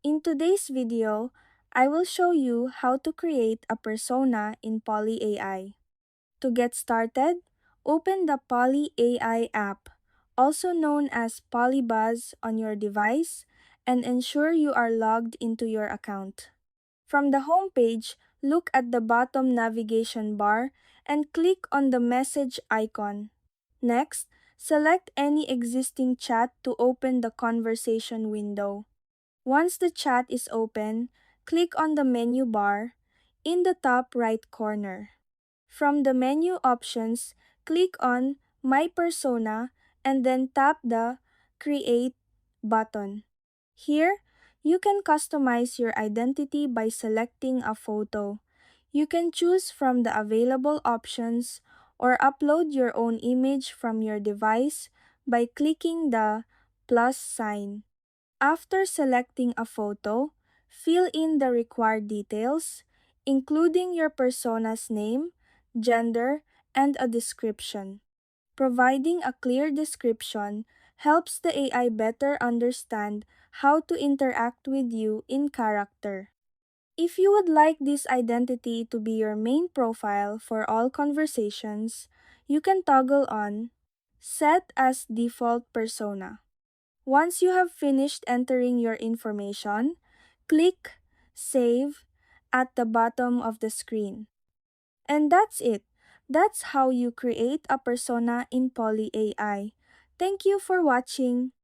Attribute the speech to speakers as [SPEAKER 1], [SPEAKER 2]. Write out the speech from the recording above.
[SPEAKER 1] In today's video, I will show you how to create a persona in Poly AI. To get started, open the Poly AI app, also known as Polybuzz, on your device and ensure you are logged into your account. From the home page, look at the bottom navigation bar and click on the message icon. Next, select any existing chat to open the conversation window. Once the chat is open, click on the menu bar in the top right corner. From the menu options, click on My Persona and then tap the Create button. Here, you can customize your identity by selecting a photo. You can choose from the available options or upload your own image from your device by clicking the plus sign. After selecting a photo, fill in the required details, including your persona's name, gender, and a description. Providing a clear description helps the AI better understand how to interact with you in character. If you would like this identity to be your main profile for all conversations, you can toggle on Set as Default Persona. Once you have finished entering your information, click Save at the bottom of the screen. And that's it. That's how you create a persona in Poly AI. Thank you for watching.